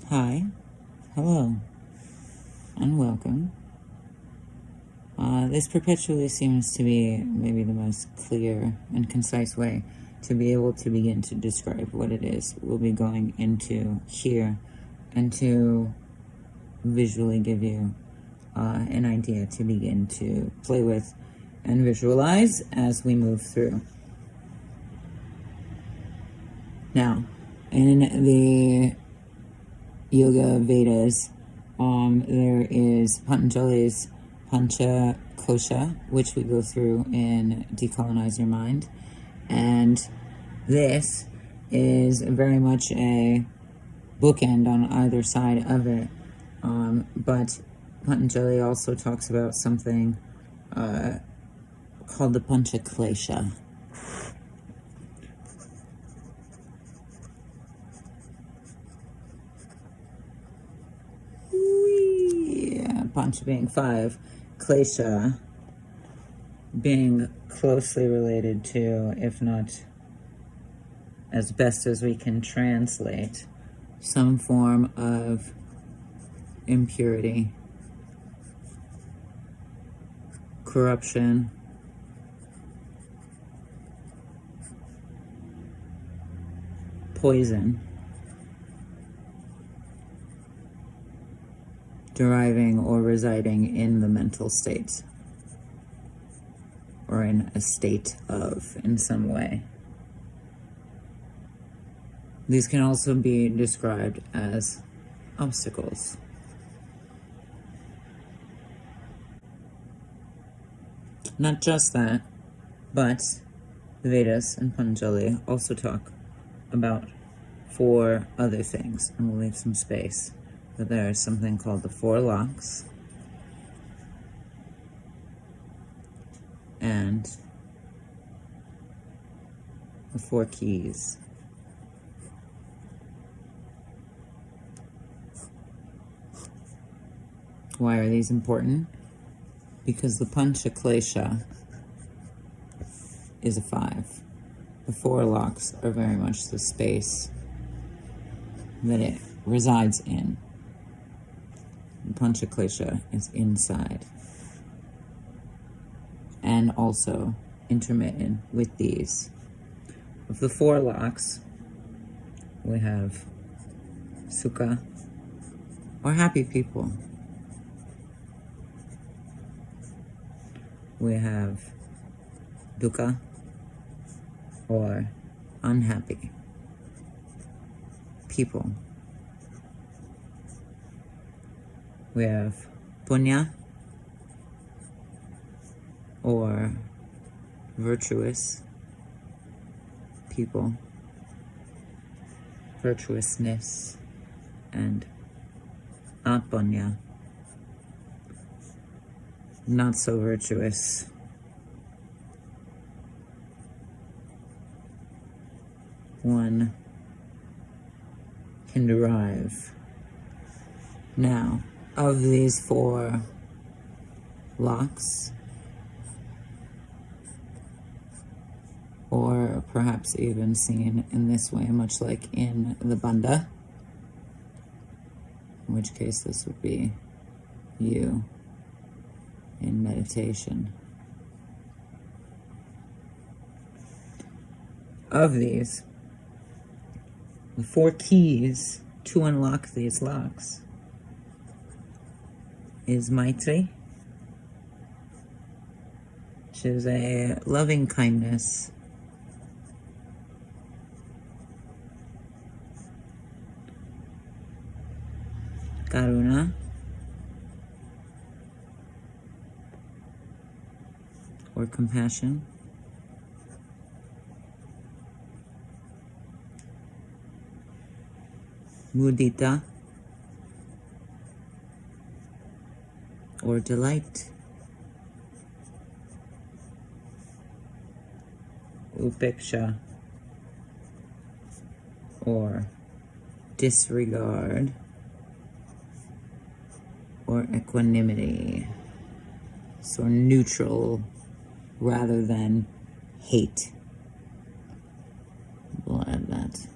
Hi, hello, and welcome. This perpetually seems to be maybe the most clear and concise way to be able to begin to describe what it is we'll be going into here and to visually give you an idea to begin to play with and visualize as we move through. Now, in the Yoga Vedas, there is Patanjali's Pancha Kosha, which we go through in Decolonize Your Mind. And this is very much a bookend on either side of it. But Patanjali also talks about something called the Pancha Klesha. Pancha being 5, Klesha being closely related to, if not as best as we can translate, some form of impurity, corruption, poison, deriving or residing in the mental state, or in a state of, in some way. These can also be described as obstacles. Not just that, but the Vedas and Patanjali also talk about 4 other things, and we'll leave some space. But there is something called the 4 locks, and the 4 keys. Why are these important? Because the Pancha Klesha is a 5. The 4 locks are very much the space that it resides in. The Pancha Klesha is inside. And also intermittent with these. Of the 4 locks, we have Sukha, or happy people. We have Dukkha, or unhappy people. We have Punya, or virtuous people, virtuousness, and Atpunya, not so virtuous. One can derive. Now, of these 4 locks, or perhaps even seen in this way, much like in the Bandha, in which case this would be you in meditation. Of these, the 4 keys to unlock these locks is Maitri, which is a loving kindness, Karuna, or compassion, Mudita, or delight, Upeksha, or disregard, or equanimity, so neutral rather than hate. We'll add that.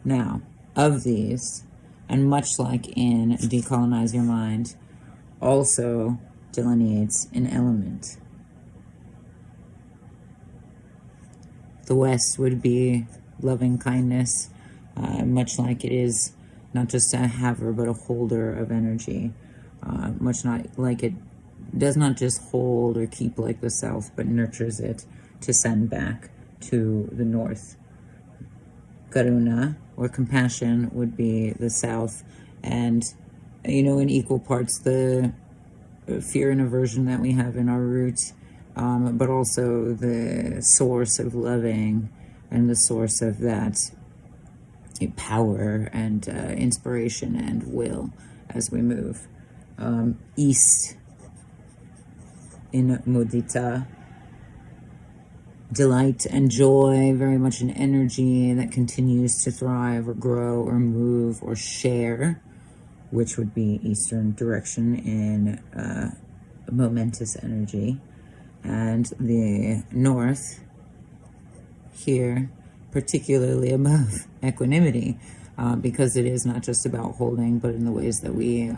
Now, of these, and much like in Decolonize Your Mind, also delineates an element. The West would be loving kindness, much like it is not just a haver but a holder of energy, much not like it does not just hold or keep like the South, but nurtures it to send back to the North. Karuna, or compassion, would be the South, and in equal parts the fear and aversion that we have in our roots, but also the source of loving and the source of that power and inspiration and will as we move. East in mudita, delight and joy, very much an energy that continues to thrive or grow or move or share, which would be Eastern direction in momentous energy. And the North here, particularly above equanimity, because it is not just about holding, but in the ways that we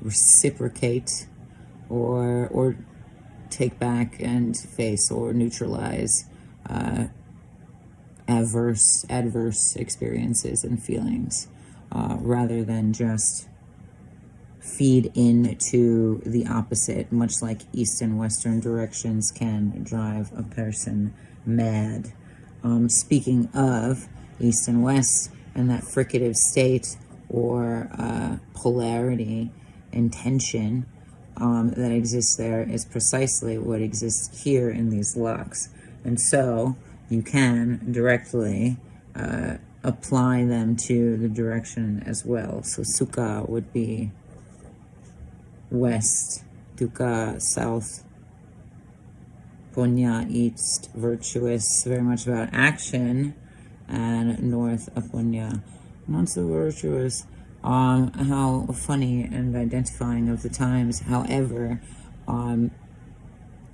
reciprocate or take back and face or neutralize adverse experiences and feelings, rather than just feed into the opposite, much like East and Western directions can drive a person mad. Speaking of East and West and that fricative state or polarity and tension that exists there is precisely what exists here in these locks. And so you can directly apply them to the direction as well. So Sukha would be west, Dukkha south, Punya east, virtuous, very much about action, and north, Apunya, not so virtuous. How funny and identifying of the times. However,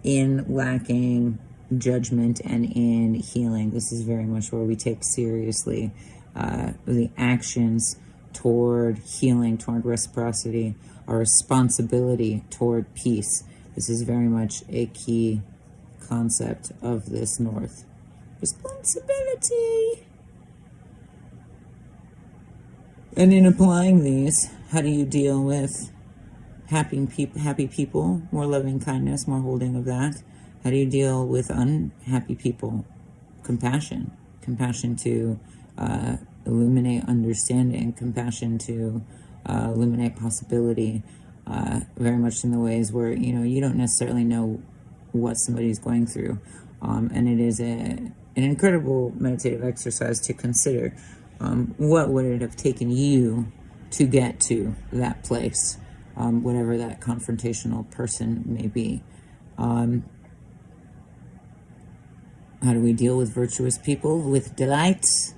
in lacking judgment and in healing, this is very much where we take seriously the actions toward healing, toward reciprocity, our responsibility toward peace. This is very much a key concept of this North. Responsibility. And in applying these, how do you deal with happy people, more loving kindness, more holding of that? How do you deal with unhappy people? Compassion. Compassion to illuminate understanding. Compassion to illuminate possibility. Very much in the ways where, you don't necessarily know what somebody's going through. And it is an incredible meditative exercise to consider. What would it have taken you to get to that place, whatever that confrontational person may be? How do we deal with virtuous people? With delight.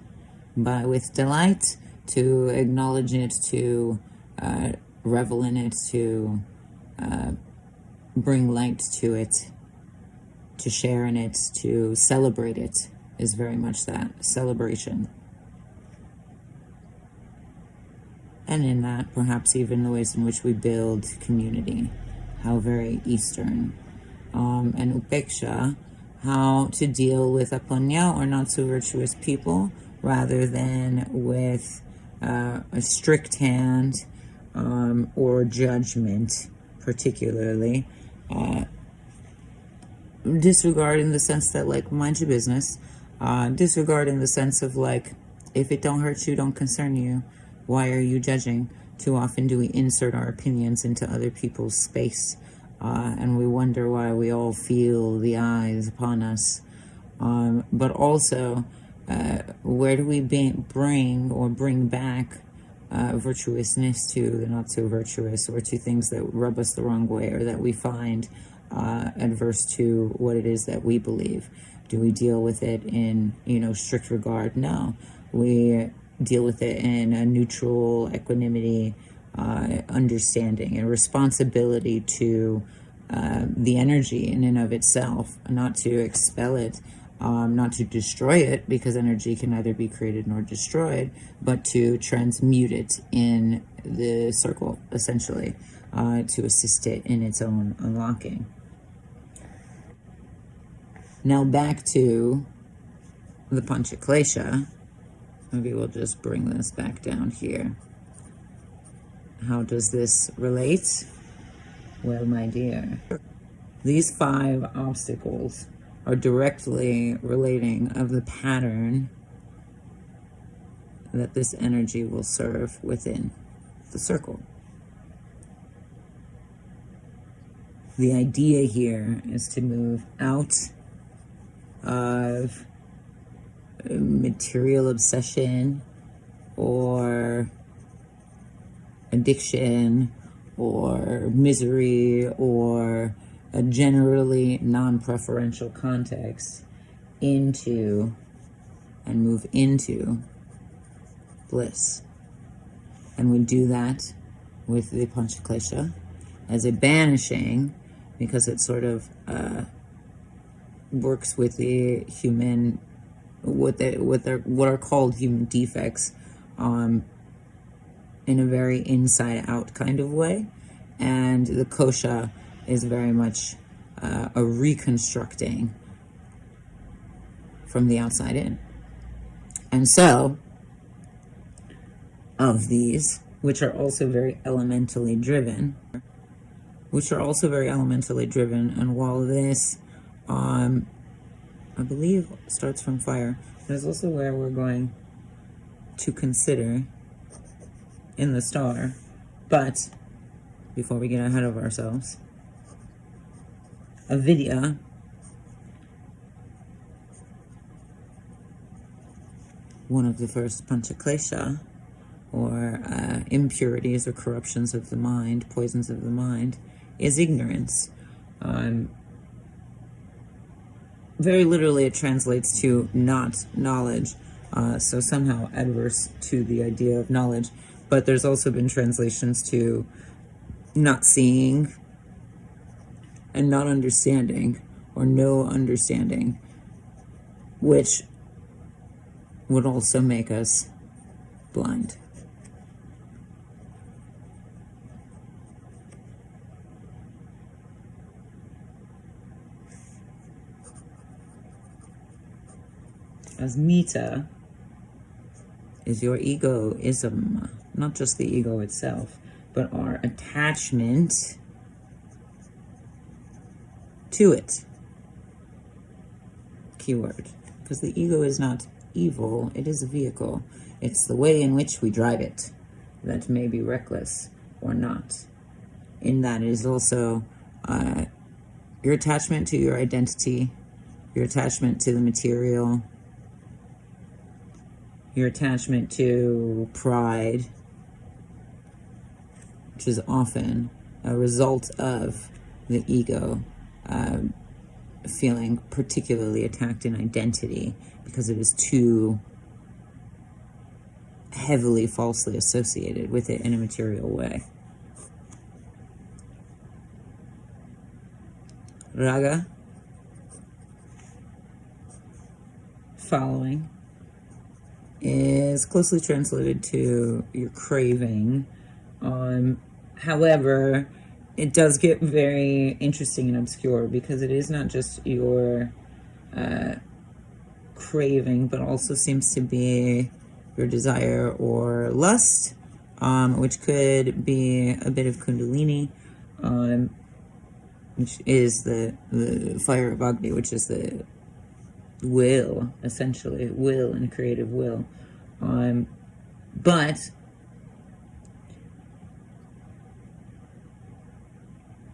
With delight, to acknowledge it, to revel in it, to bring light to it, to share in it, to celebrate it, is very much that celebration. And in that, perhaps even the ways in which we build community, how very Eastern. And upeksha, how to deal with apunya, or not so virtuous people, rather than with a strict hand or judgment, particularly. Disregard in the sense that, like, mind your business. Disregard in the sense of, like, if it don't hurt you, don't concern you. Why are you judging? Too often do we insert our opinions into other people's space, and we wonder why we all feel the eyes upon us. But also, where do we bring back virtuousness to the not so virtuous, or to things that rub us the wrong way, or that we find adverse to what it is that we believe? Do we deal with it in, strict regard? No. We deal with it in a neutral equanimity, understanding, and responsibility to the energy in and of itself, not to expel it, not to destroy it, because energy can neither be created nor destroyed, but to transmute it in the circle, essentially, to assist it in its own unlocking. Now back to the Klesha. Maybe we'll just bring this back down here. How does this relate? Well, my dear, these 5 obstacles are directly relating of the pattern that this energy will serve within the circle. The idea here is to move out of material obsession or addiction or misery or a generally non-preferential context into and move into bliss. And we do that with the Klesha as a banishing, because it sort of works with the human, what are called human defects, in a very inside-out kind of way. And the Kosha is very much a reconstructing from the outside in. And so, of these, which are also very elementally driven, and while this, I believe, starts from fire, there's also where we're going to consider in the star. But before we get ahead of ourselves, avidya, one of the first Klesha, or impurities or corruptions of the mind, poisons of the mind, is ignorance. Very literally, it translates to not knowledge, so somehow adverse to the idea of knowledge. But there's also been translations to not seeing and not understanding, or no understanding, which would also make us blind. As mita is your egoism, not just the ego itself, but our attachment to it. Keyword. Because the ego is not evil, it is a vehicle. It's the way in which we drive it that may be reckless or not. In that is also your attachment to your identity, your attachment to the material, your attachment to pride, which is often a result of the ego feeling particularly attacked in identity because it is too heavily falsely associated with it in a material way. Raga, following, is closely translated to your craving. However, it does get very interesting and obscure because it is not just your craving, but also seems to be your desire or lust, which could be a bit of kundalini, which is the fire of Agni, which is the will, essentially, will and creative will. But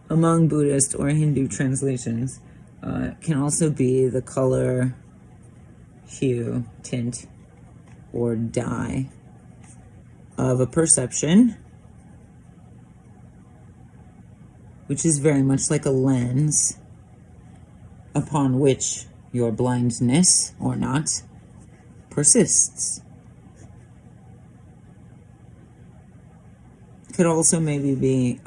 among Buddhist or Hindu translations, can also be the color, hue, tint, or dye of a perception, which is very much like a lens upon which your blindness, or not, persists. Could also maybe be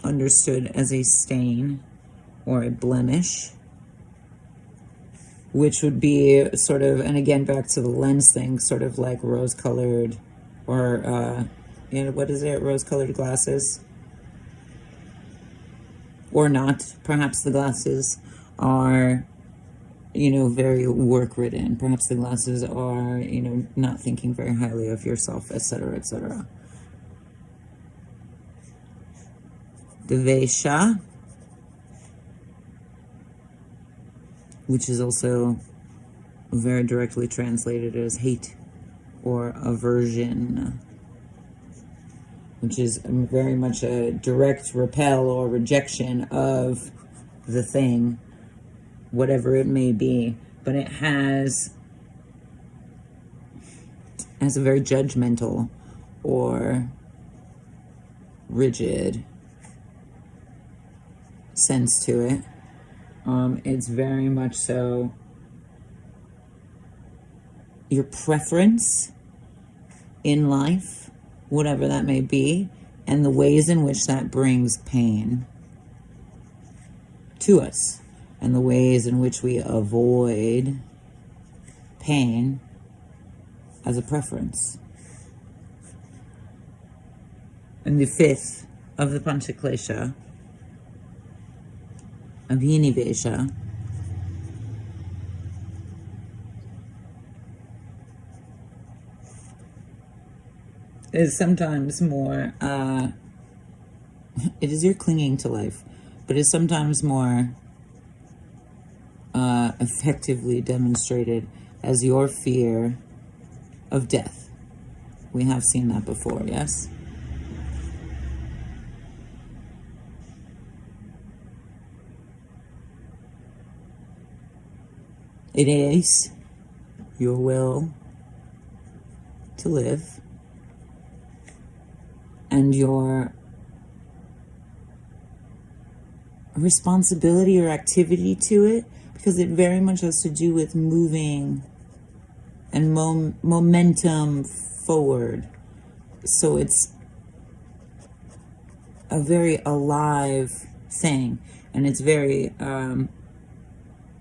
understood as a stain or a blemish which would be sort of, and again, back to the lens thing, sort of like rose-colored, or, what is it, rose-colored glasses? Or not. Perhaps the glasses are, very work-ridden. Perhaps the glasses are, not thinking very highly of yourself, etc., etc. Devesha, which is also very directly translated as hate or aversion, which is very much a direct repel or rejection of the thing, whatever it may be. But it has a very judgmental or rigid sense to it. It's very much so your preference in life, whatever that may be, and the ways in which that brings pain to us, and the ways in which we avoid pain as a preference. And the fifth of the Pancha Klesha, Abhinivesha, is sometimes more, it is your clinging to life, but is sometimes more effectively demonstrated as your fear of death. We have seen that before, yes? It is your will to live and your responsibility or activity to it, because it very much has to do with moving and momentum forward. So it's a very alive thing, and it's very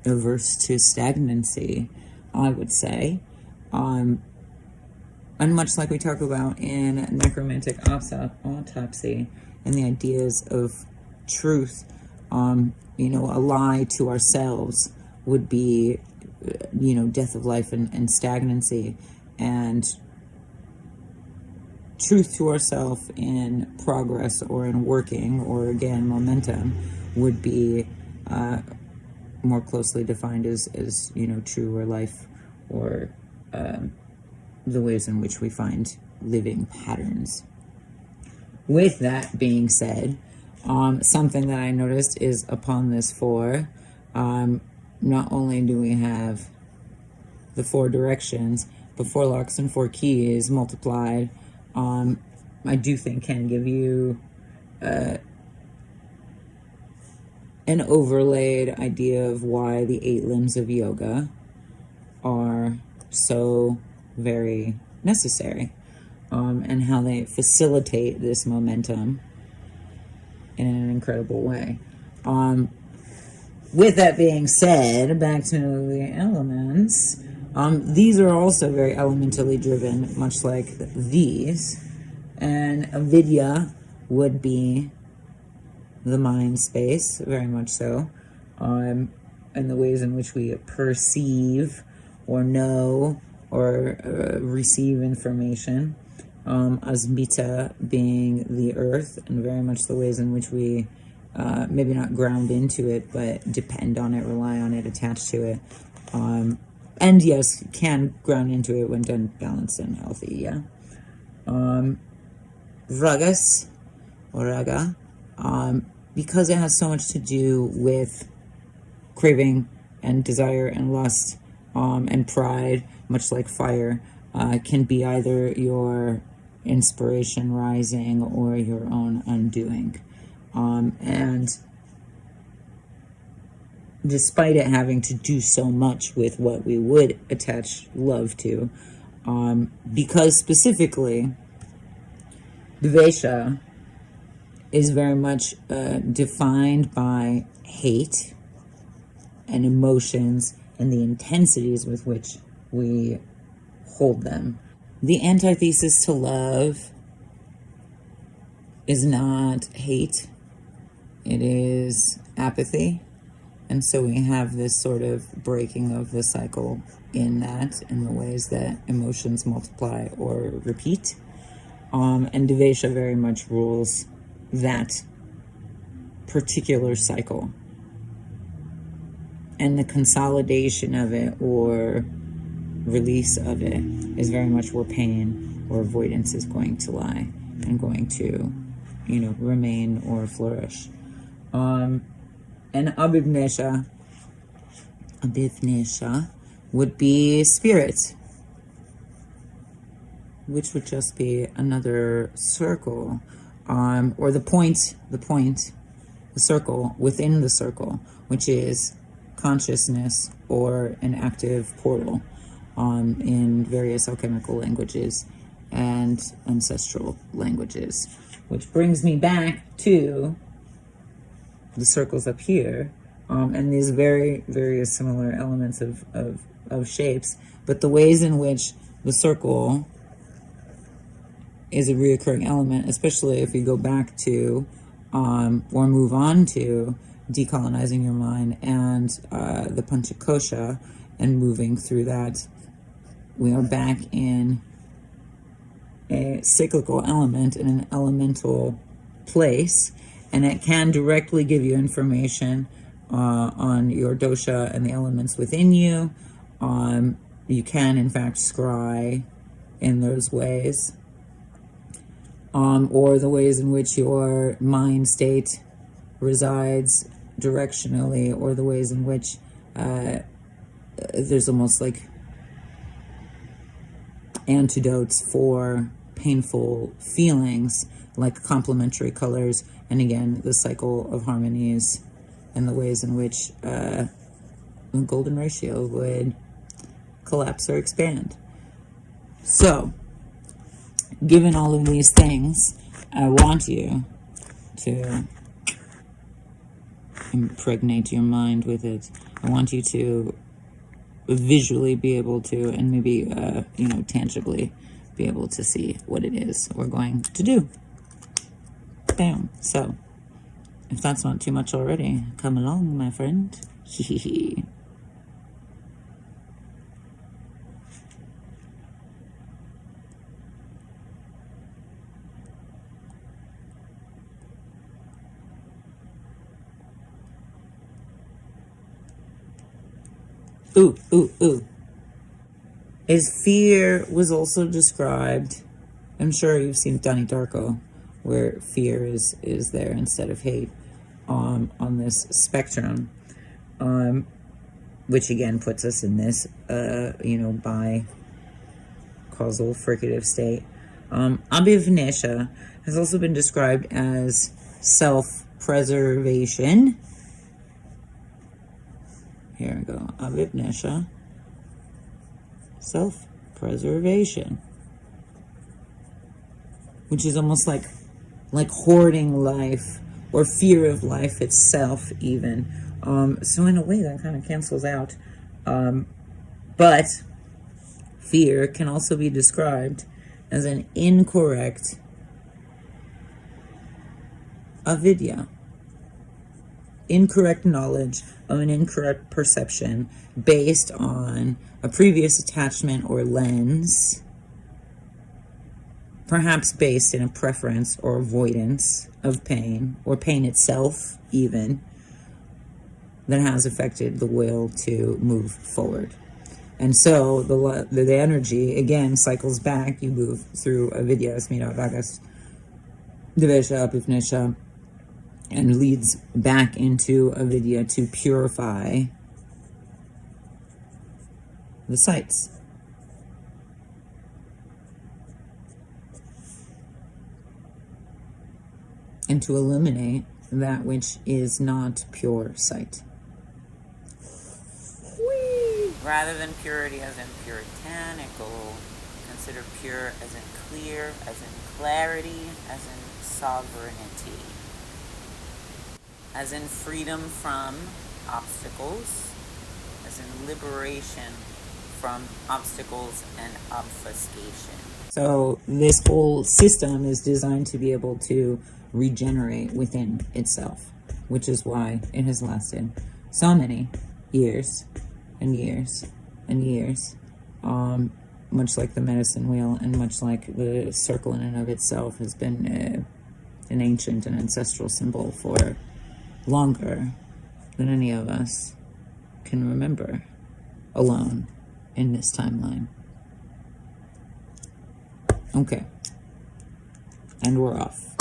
averse to stagnancy, I would say. And much like we talk about in necromantic autopsy and the ideas of truth, a lie to ourselves would be, death of life and stagnancy, and truth to ourselves in progress or in working, or again, momentum, would be more closely defined as true or life, or the ways in which we find living patterns. With that being said, something that I noticed is upon this 4, not only do we have the 4 directions, but 4 locks and 4 keys multiplied, I do think can give you an overlaid idea of why the 8 limbs of yoga are so very necessary, and how they facilitate this momentum in an incredible way. With that being said, back to the elements. These are also very elementally driven, much like these. And avidya would be the mind space, very much so. And the ways in which we perceive or know or receive information. Asmita being the earth, and very much the ways in which we maybe not ground into it, but depend on it, rely on it, attach to it. And yes, can ground into it when done balanced and healthy, yeah. Ragas, or raga, because it has so much to do with craving and desire and lust, and pride, much like fire, can be either your inspiration rising or your own undoing. And despite it having to do so much with what we would attach love to, because specifically Dvesha is very much defined by hate and emotions and the intensities with which we hold them. The antithesis to love is not hate, it is apathy. And so we have this sort of breaking of the cycle in the ways that emotions multiply or repeat. And Devesha very much rules that particular cycle. And the consolidation of it or release of it is very much where pain or avoidance is going to lie and going to, remain or flourish. And Abhivnesha would be spirit, which would just be another circle, or the circle within the circle, which is consciousness or an active portal, in various alchemical languages and ancestral languages, which brings me back to the circles up here, and these various similar elements of shapes, but the ways in which the circle is a reoccurring element, especially if you go back to or move on to decolonizing your mind and the Kosha and moving through that, we are back in a cyclical element in an elemental place, and it can directly give you information on your dosha and the elements within you. You can, in fact, scry in those ways, or the ways in which your mind state resides directionally, or the ways in which there's almost like antidotes for painful feelings, like complementary colors, and again, the cycle of harmonies, and the ways in which the golden ratio would collapse or expand. So, given all of these things, I want you to impregnate your mind with it. I want you to visually be able to, and maybe, tangibly be able to see what it is we're going to do. Bam. So, if that's not too much already, come along, my friend. Hehehe. Ooh. As fear was also described, I'm sure you've seen Donnie Darko, where fear is there instead of hate on this spectrum, which again puts us in this, bi causal fricative state. Abhivnesha has also been described as self-preservation. Here we go. Abhivnesha, self-preservation, which is almost like hoarding life or fear of life itself, even. So in a way, that kind of cancels out. But fear can also be described as an incorrect avidya. Incorrect knowledge of an incorrect perception based on a previous attachment or lens, perhaps based in a preference or avoidance of pain, or pain itself even, that has affected the will to move forward. And so the energy, again, cycles back. You move through avidya, asmita, vagas, devesha, abhivnesha, and leads back into avidya to purify the sights. And to eliminate that which is not pure sight. Rather than purity as in puritanical, consider pure as in clear, as in clarity, as in sovereignty, as in freedom from obstacles, as is in liberation from obstacles and obfuscation. So this whole system is designed to be able to regenerate within itself, which is why it has lasted so many years and years and years, much like the medicine wheel, and much like the circle in and of itself has been an ancient and ancestral symbol for longer than any of us can remember alone in this timeline. Okay, and we're off.